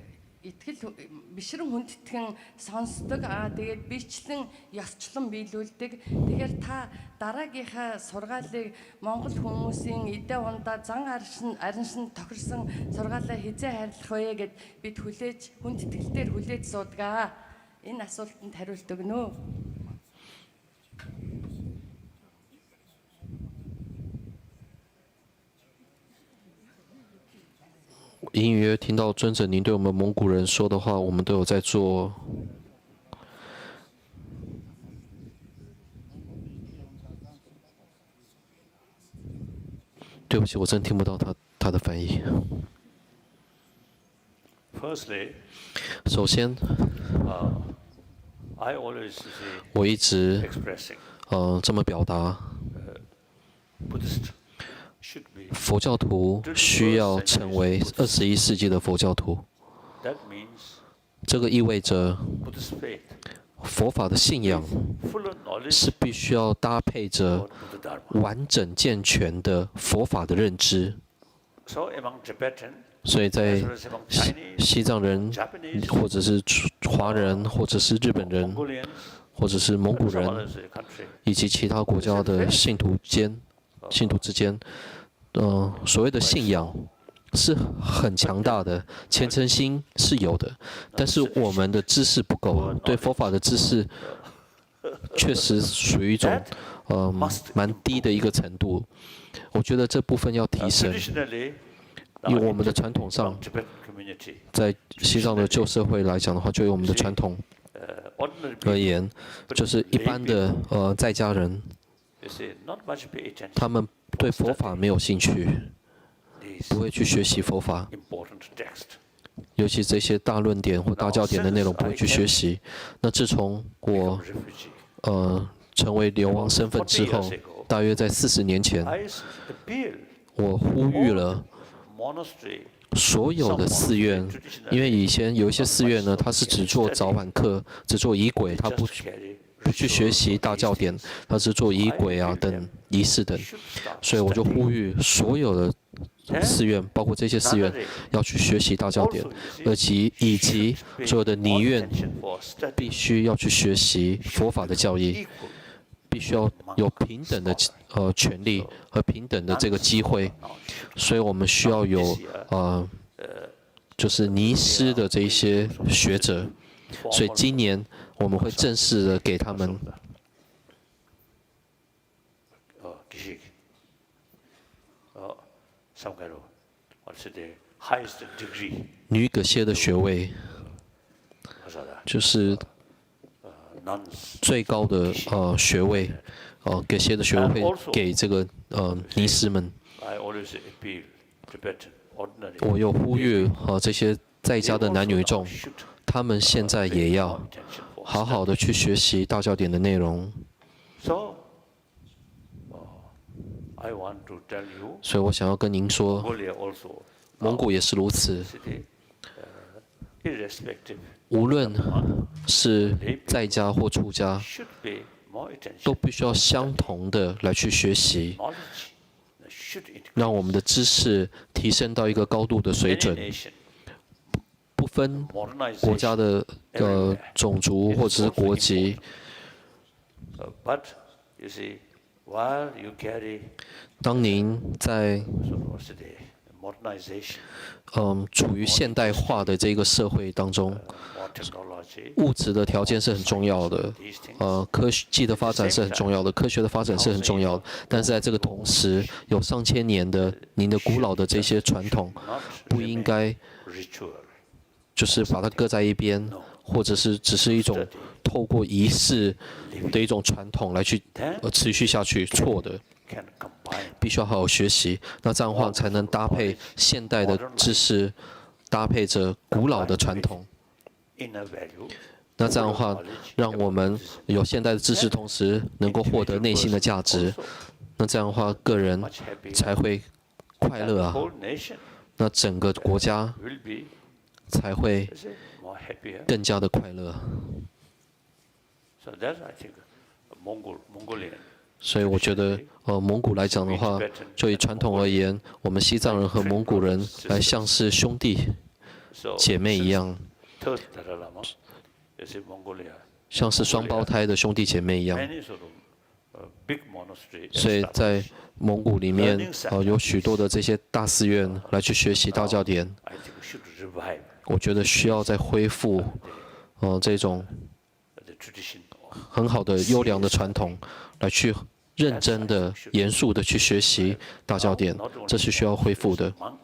итгэл бишрэн хүндэтгэн сонсдог. Тэгээд бичлэн ёсчлон биелүүлдэг. Тэгэхээр та дараагийнхаа сургаалыг монгол хүмүүсийн эдээ ундаа зан ариншин тохирсон сургаалаа хизээ хайрлах вэ гэд бид хүлээж хүндэтгэлээр хүлээж суудаг. Энэ асуултанд хариулт өгнө үү? 隐隐约听到尊者您对我们蒙古人说的话，我们都有在做。对不起，我真听不到他的翻译。 Firstly, 首先， I always see 我一直 expressing 这么表达， Buddhist should be. 佛教徒需要成为21世纪的佛教徒。 That means 这个意味着 Buddhist faith 佛法的信仰 full of knowledge 是必须要搭配着 of Buddha Dharma. 完整健全的佛法的认知。 So among Tibetan, 所以在 as well as among Chinese, 西藏人， Japanese, 或者是华人，或者是日本人， Mongolians, 或者是蒙古 and some 人， others in the country, 以及其他国家的信徒之间，所谓的信仰是很强大的，虔诚心是有的，但是我们的知识不够，对佛法的知识确实属于一种蛮低的一个程度。我觉得这部分要提升。 traditionally, 以我们的传统上， Tibetan community, 在西藏的旧社会来讲的话，就以我们的传统 ordinary 而 people, 言，就是一般的在家人， you see, not much pay attention 他们对佛法没有兴趣， these 不会去学习佛法， important text. 尤其这些大论点或大教典的内容不会去学习。那自从我 Refugee. 成为流亡身份之后，大约在40年前， I appeal 我呼吁了 monastery 所有的寺院，因为以前有一些寺院呢，它是只做早晚课，只做仪轨，它不 carry 去学习大教典，它是做仪轨啊等仪式等， should start 所以我就呼吁所有的寺院，包括这些寺院，要去学习大教典，以及所有的尼院 attention for study 必须要去学习佛法的教义， equal 必须要有平等的权利和平等的这个机会，所以我们需要有就是尼师的这一些学者，所以今年我们会正式的给他们 기식 some kind of what's the highest degree 女葛谢的学位， 하사다 就是 nuns 最高的学位，葛谢的学位会给这个尼师们。 I always appeal Tibetan ordinary 我又呼吁这些在家的男女众， should 他们现在也要 attention for 好好的去学习大教典的内容。 so I want to tell you 所以我想要跟您说， Mongolia also 蒙古也是如此。 city irrespective 无论是在家或出家， should pay more attention 都必须要相同的来去学习， knowledge should increase 让我们的知识提升到一个高度的水 any 准， nation 不分 modernization 国家的种族或者是国籍。 but you see while you carry 当您在 sort of what's the modernization, 处于现代化的这个社会当中， more technology, 物质的条件是很重要的， these things. 科技的发展是很重要的，科学的发展是很重要的。但是在这个同时，有上千年的您的古老的这些传统， Not 不应该 ritual, 就是把它搁在一边，或者是只是一种透过仪式的一种传统来去持续下去，错的。 can combine 必须要好好学习，那这样的话才能搭配现代的知识，搭配着古老的传统。 inner value, 那这样的话，让我们有现代的知识，同时能够获得内心的价值。那这样的话，个人 much happier. 才会快 And 乐 the 啊， whole nation 那整个国家 will be 才会 is it, more happier. 更加的快乐。 So that's I think Mongolian. 所以我觉得，蒙古来讲的话，就以传统而言，我们西藏人和蒙古人来像是兄弟 So 姐妹一样， third Dalai Lama, is it Mongolia? 像是双胞胎的兄弟姐妹一样。 Many sort of big monastery 所以 established. 在蒙古里面，有许多的这些大寺院来去学习大教典。 I think we should revive 我觉得需要再恢复，这种 the tradition of 很好的优良的传统，来去认真的、严肃的去学习大教典， not only 这是需要恢复的。 monks,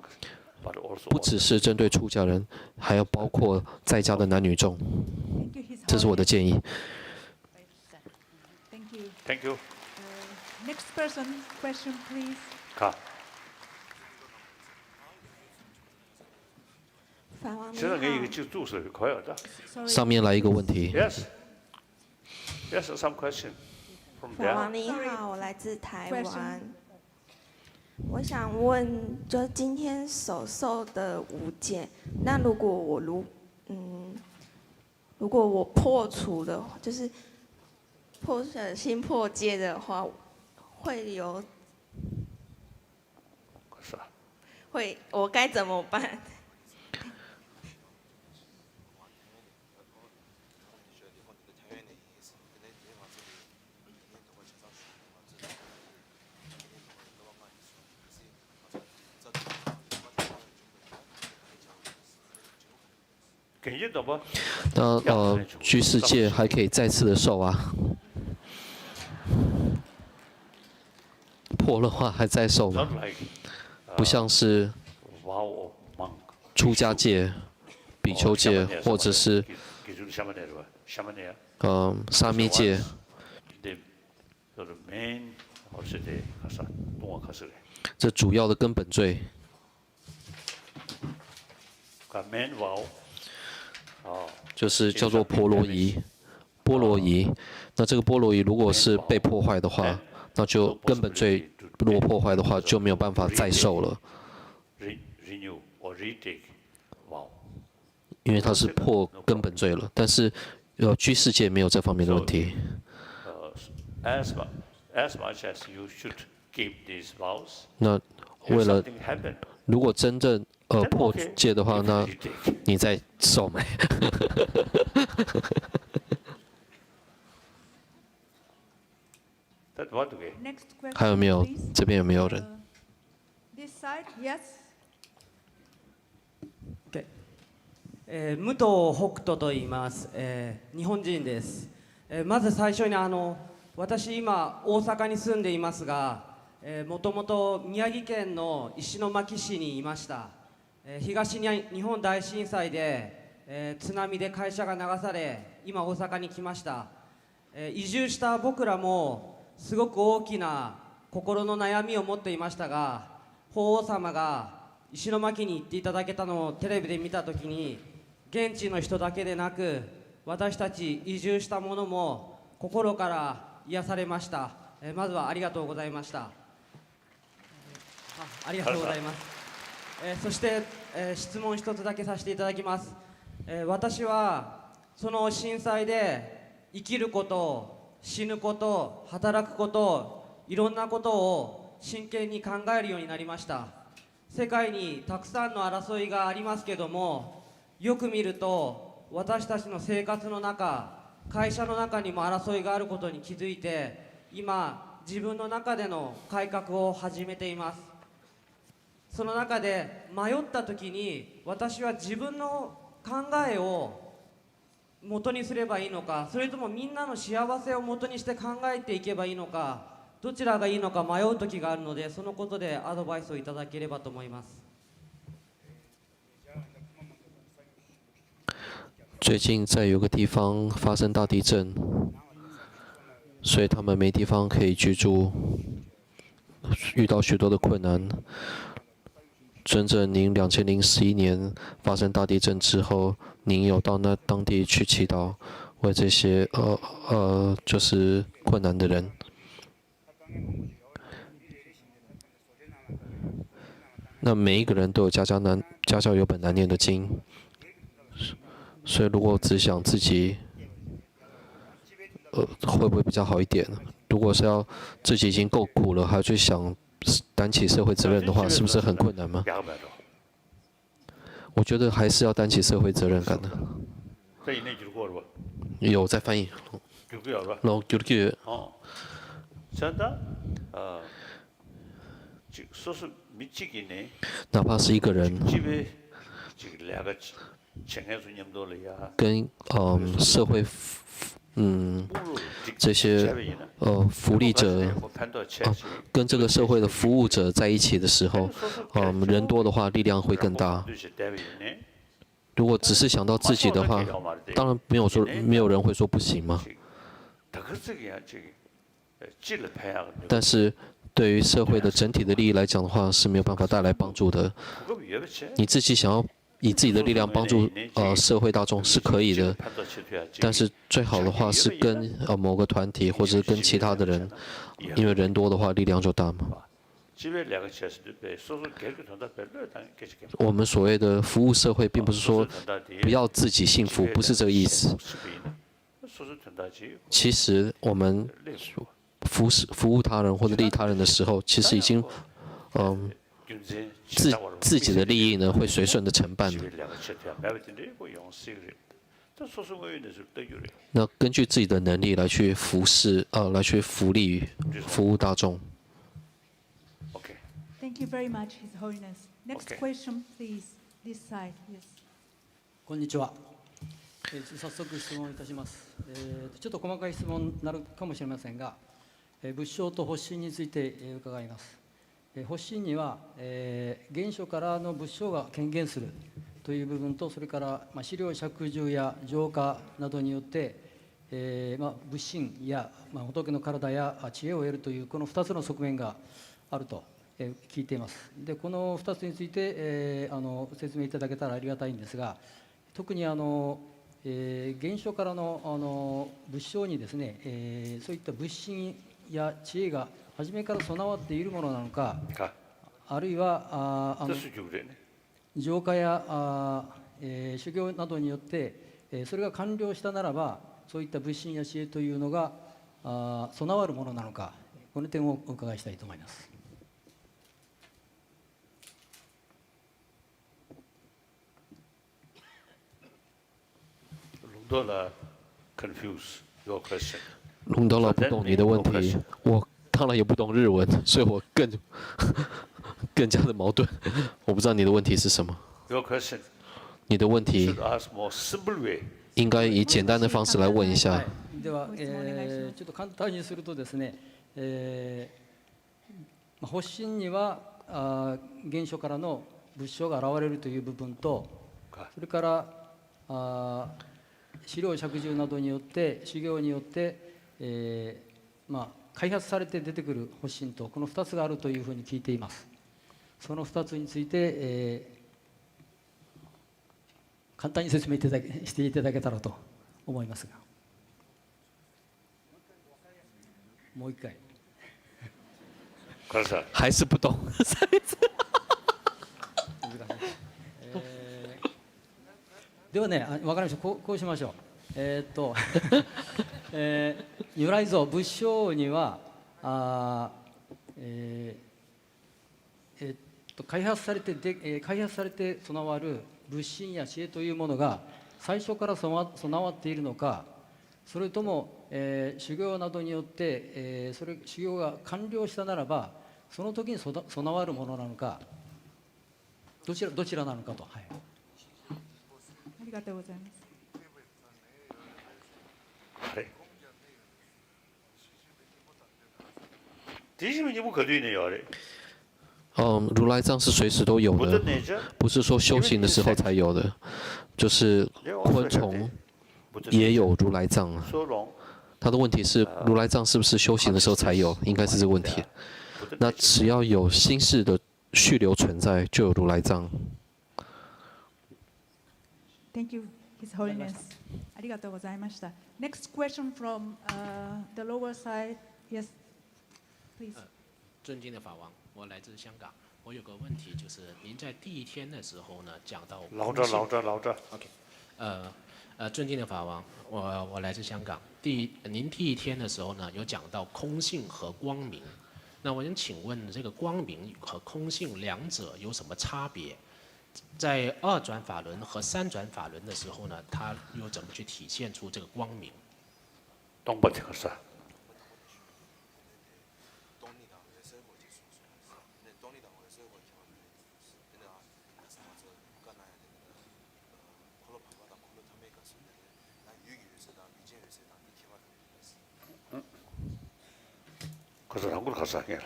but also 不只是针对出家人，还要包括在家的男女众。 Thank you, His 这是我的 Holiness. 建议。 Thank you. Thank you. Next person, question please. Ka. 法王你现在给一个好，就注释就可以了。 Sorry. 上面来一个问题， Yes. Yes, some question from 法 there. 王你 Sorry. 好，我来自台 Question. 湾。我想问，就是今天手受的五戒，那如果我破除的，就是破心破戒的话，会有是啊。我该怎么办？Can you double? 那居士戒还可以再次的受啊，破的话还在受吗？ Not like 不像是 vow of monk. 出家戒、比丘戒，或者是 기준 샤머네르와 샤머네야. 沙弥戒。 The sort of main also the 가서 동화 가서. 这主要的根本罪。 그 main vow. 就是叫做波罗夷，波罗夷。那这个波罗夷如果是被破坏的话，那就根本罪如果破坏的话，就没有办法再受了， Renew or retake vow. 因为它是破根本罪了。但是居士戒没有这方面的问题。 As much as you should keep these vows. 那 If 为了 something happen, 如果真正破戒的话，那你再受没？ that what way? Next question 还有没有？ please. 这边有没有人？ This side, yes. 武藤北斗と言います、日本人です、まず最初に私今大阪に住んでいますが、もともと宮城県の石巻市にいました、東日本大震災で、津波で会社が流され今大阪に来ました、移住した僕らもすごく大きな心の悩みを持っていましたが、法皇様が石巻に行っていただけたのをテレビで見たときに、現地の人だけでなく私たち移住した者も心から癒されました、まずはありがとうございました。ありがとうございます、そして、質問一つだけさせていただきます、私はその震災で生きること、死ぬこと、働くこと、いろんなことを真剣に考えるようになりました。世界にたくさんの争いがありますけども、よく見ると私たちの生活の中、会社の中にも争いがあることに気づいて、今自分の中での改革を始めています。その中で迷った時に私は自分の考えを元にすればいいのか、それともみんなの幸せを元にして考えていけばいいのか、どちらがいいのか迷う時があるので、そのことでアドバイスをいただければと思います。最近在有个地方发生大地震，所以他们没地方可以居住，遇到许多的困难。真正您2011年发生大地震之后，您有到那当地去祈祷，为这些就是困难的人。那每一个人都有家家有本难念的经，所以如果只想自己，会不会比较好一点？如果是要自己已经够苦了，还要去想担起社会责任的话，是不是很困难吗？我觉得还是要担起社会责任感的。有在翻译。然后哪怕是一个人，跟社会这些福利者跟这个社会的服务者在一起的时候，人多的话力量会更大。如果只是想到自己的话，当然没有人会说不行嘛。但是对于社会的整体的利益来讲的话，是没有办法带来帮助的。你自己想要以自己的力量帮助社会大众是可以的，但是最好的话是跟某个团体或者是跟其他的人，因为人多的话力量就大嘛。我们所谓的服务社会，并不是说不要自己幸福，不是这个意思。其实我们服务他人或者利他人的时候，其实已经自己的利益呢会随顺的承办的。那根据自己的能力来去服侍来去服务大众。Thank you very much, His Holiness. Next question, please. This side, yes. こんにちは。早速質問いたします。ちょっと細かい質問になるかもしれませんが、仏性と発心について伺います。発心には、原初からの仏性が権限するという部分と、それから資料釈重や浄化などによって、仏心や、仏の体や知恵を得るというこの2つの側面があると聞いています。でこの2つについて、説明いただけたらありがたいんですが、特に原初からの仏性にですね、そういった仏心や知恵が初めから備わっているものなのか、あるいは浄化や修行などによってそれが完了したならば、そういった仏心や知恵というのが備わるものなのか、この点をお伺いしたいと思います。龙长老不懂你的问题，我当然也不懂日文，所以我更加的矛盾。我不知道你的问题是什么。你的问题应该以简单的方式来问一下。では、ちょっと簡単にするとですね、発心には原初からの仏性が現れるという部分と、それから資料釈重などによって修行によって、開発されて出てくる発心と、この2つがあるというふうに聞いています。その2つについて、簡単に説明していただけたらと思いますが。もう一回。还是不懂。ではね、分かりました。こうしましょう。如来像仏性には開発されて備わる仏心や知恵というものが最初から備わっているのか、それとも、修行などによって、修行が完了したならばその時に備わるものなのか、どちらなのかと。はい。ありがとうございます。あれ第一名你不可对呢，要嘞。如来藏是随时都有的，不是说修行的时候才有的，就是昆虫也有如来藏啊。他的问题是，如来藏是不是修行的时候才有？应该是这个问题。那只要有心事的续流存在，就有如来藏。Thank you, His Holiness. ありがとうございました。Next question from the lower side. Yes, please. 尊敬的法王，我来自香港。我有个问题，就是您在第一天的时候呢，讲到老着。OK，尊敬的法王，我来自香港。您第一天的时候呢，有讲到空性和光明。那我想请问，这个光明和空性两者有什么差别？在二转法轮和三转法轮的时候呢，它又怎么去体现出这个光明？东北这个是。그래서 한국을 가서 하게了。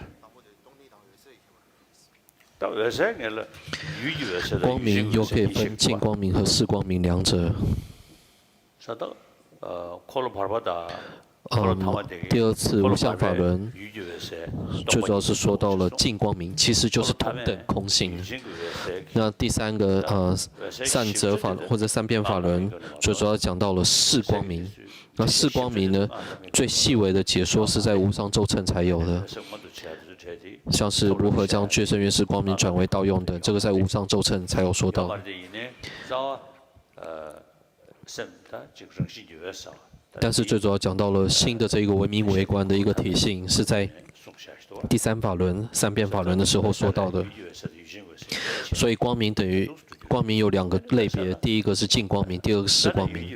光明又可以分净光明和视光明两者。第二次无相法轮，最主要是说到了净光明，其实就是同等空性。那第三个善折法或者三变法轮，最主要讲到了视光明。那视光明呢，最细微的解说是在无上咒称才有的，像是如何将觉生原始光明转为道用等，这个在无上咒称才有说到。但是最主要讲到了新的这个唯名唯观的一个体性，是在第三法轮、三变法轮的时候说到的。所以光明等于光明有两个类别，第一个是净光明，第二个是视光明。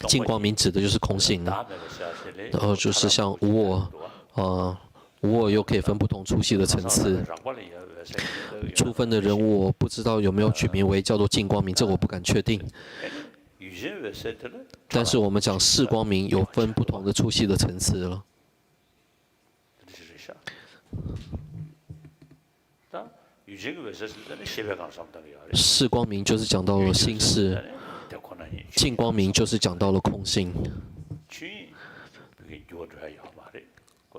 净光明指的就是空性，然后就是像无我，无我又可以分不同粗细的层次。初分的人物我不知道有没有取名为叫做净光明，这我不敢确定。但是我们讲视光明有分不同的粗细的层次了。视光明就是讲到了心事。净光明就是讲到了空性，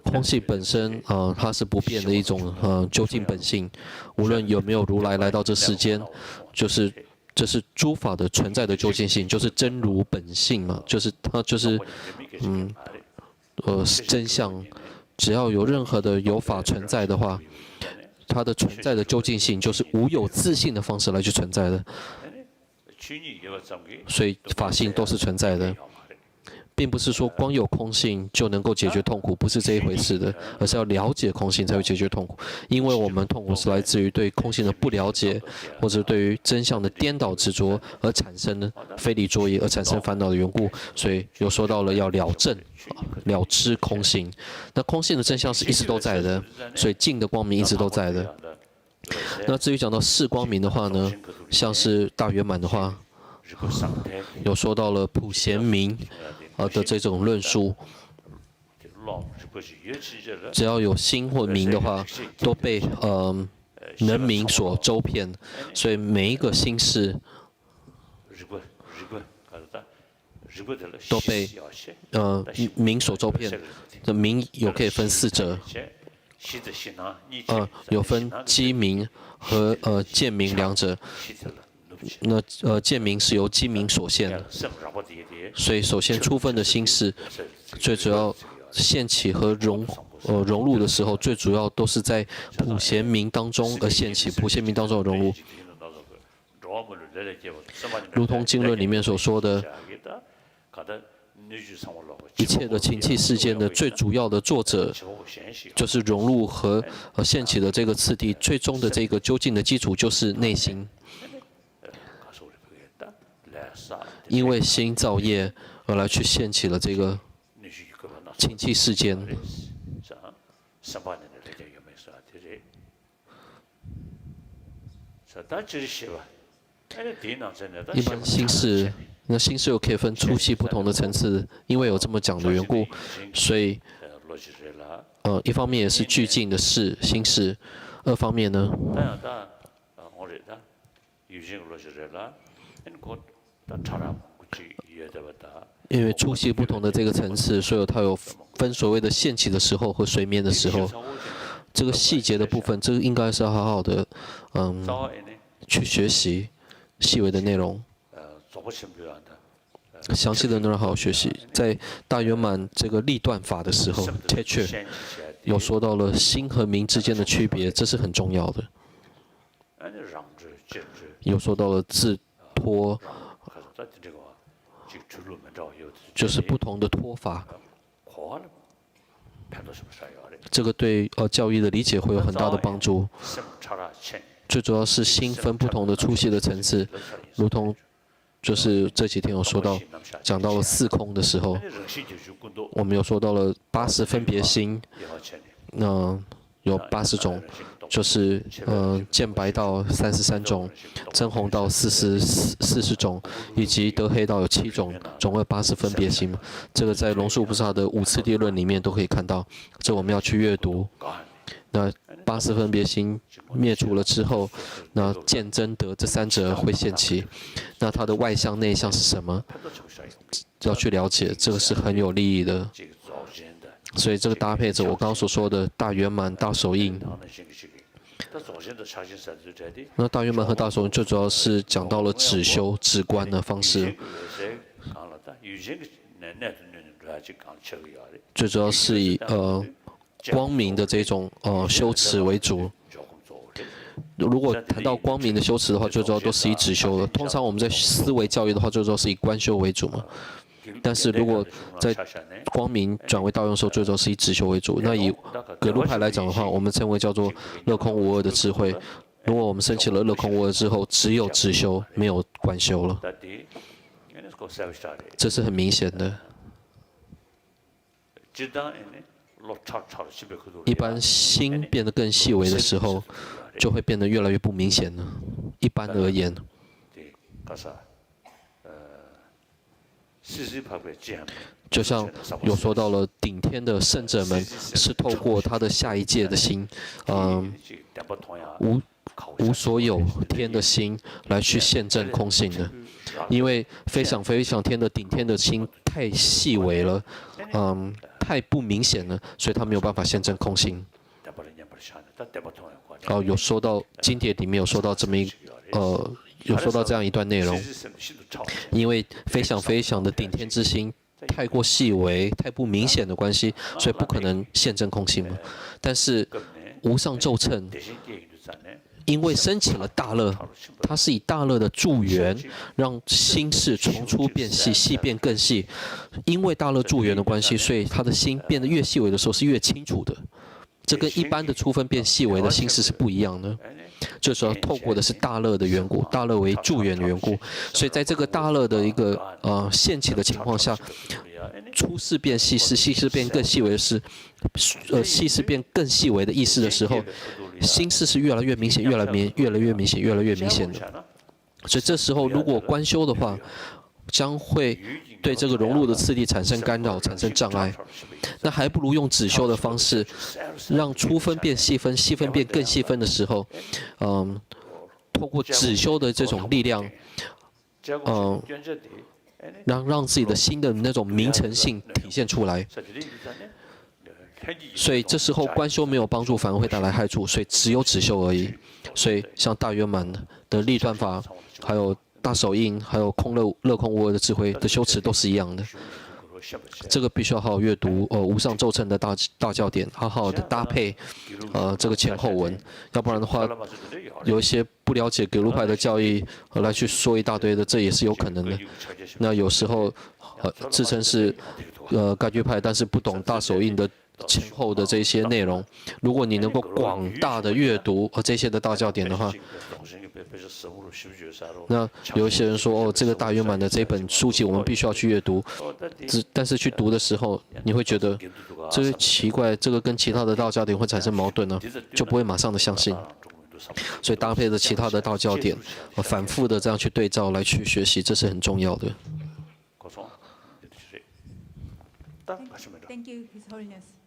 空性本身它是不变的一种究竟本性，无论有没有如来来到这世间，这是诸法的存在的究竟性，就是真如本性嘛，就是它就是真相，只要有任何的有法存在的话，它的存在的究竟性就是无有自性的方式来去存在的。所以法性都是存在的，并不是说光有空性就能够解决痛苦，不是这一回事的，而是要了解空性才会解决痛苦。因为我们痛苦是来自于对空性的不了解，或者对于真相的颠倒执着而产生的非理作意而产生烦恼的缘故，所以又说到了要了证、了知空性。那空性的真相是一直都在的，所以净的光明一直都在的。那至于讲到视光明的话呢，像是大圆满的话，有说到了普贤明的这种论述，只要有心或明的话，都被能明所周遍，所以每一个心事都被明所周遍。的明有可以分四者。有分机明和见明两者。那见明是由机明所现，所以首先初分的心事，最主要现起和融入的时候，最主要都是在普贤明当中而现起，普贤明当中而融入。如同经论里面所说的。一切的情器事件的最主要的作者，就是融入和现起的这个次第，最终的这个究竟的基础就是内心。因为心造业而来去现起了这个情器事件。一般心事，那心事又可以分粗细不同的层次，因为有这么讲的缘故，所以一方面也是俱尽的事心事，二方面呢，因为粗细不同的这个层次，所以它有分所谓的现起的时候和睡眠的时候。这个细节的部分，这个应该是要好好的，去学习细微的内容，详细的内容好好学习。在大圆满这个立断法的时候 ，teacher 有说到了心和明之间的区别，这是很重要的。有说到了自托，就是不同的托法。这个对教义的理解会有很大的帮助。最主要是心分不同的粗细的层次，如同就是这几天有说到，讲到了四空的时候，我们有说到了80分别心，那有80种，就是见白道33种，真红道40种，以及得黑道有7种，总共80分别心嘛。这个在龙树菩萨的5次第论里面都可以看到，这我们要去阅读。那80分别心灭除了之后，那见真得这3者会现起，那它的外相内相是什么？要去了解，这个是很有利益的。所以这个搭配着我刚刚所说的大圆满、大手印。那大圆满和大手印最主要是讲到了止修、止观的方式。最主要是以光明的这种修持为主。如果谈到光明的修持的话，最主要都是以止修的。通常我们在思维教育的话，最主要是以观修为主嘛。但是如果在光明转为道用的时候，最主要是以止修为主。那以格鲁派来讲的话，我们称为叫做乐空无二的智慧。如果我们升起了乐空无二之后，只有止修，没有观修了，这是很明显的。一般心变得更细微的时候，就会变得越来越不明显了。一般而言，就像有说到了顶天的圣者们是透过他的下一界的心，无所有天的心来去现证空性的，因为非常非常天的顶天的心太细微了，太不明显了，所以他没有办法现证空性。有说到经典里面有说到这么有说到这样一段内容，因为非常非常的顶天之心太过细微、太不明显的关系，所以不可能现证空性嘛。但是无上咒称，因为升起了大乐，它是以大乐的助缘，让心事从粗变细，细变更细。因为大乐助缘的关系，所以他的心变得越细微的时候是越清楚的。这跟一般的粗分变细微的心事是不一样的。这时候透过的是大乐的缘故，大乐为助缘的缘故，所以在这个大乐的一个现起的情况下，粗事变细事，细事变更细微的是，细事变更细微的意识的时候，心事是越来越明显，越来越明显，越来越明显的。所以这时候如果观修的话，将会对这个融入的次第产生干扰，产生障碍。那还不如用止修的方式，让粗分变细分，细分变更细分的时候，透过止修的这种力量，让自己的心的那种明诚性体现出来。所以这时候观修没有帮助，反而会带来害处，所以只有止修而已。所以像大圆满的立断法，还有大手印，还有乐空无二的智慧的修持都是一样的。这个必须要好好阅读无上咒称的大教典，好好的搭配这个前后文，要不然的话，有一些不了解格鲁派的教义来去说一大堆的，这也是有可能的。那有时候自称是盖居派，但是不懂大手印的前后的这些内容。如果你能够广大的阅读这些的大教典的话，那有一些人说这个大圆满的这本书籍我们必须要去阅读，但是去读的时候你会觉得这个奇怪，这个跟其他的大教典会产生矛盾呢，就不会马上的相信。所以搭配着其他的大教典，反复的这样去对照来去学习，这是很重要的。 고소. 딱 하시면 Thank you, His Holiness.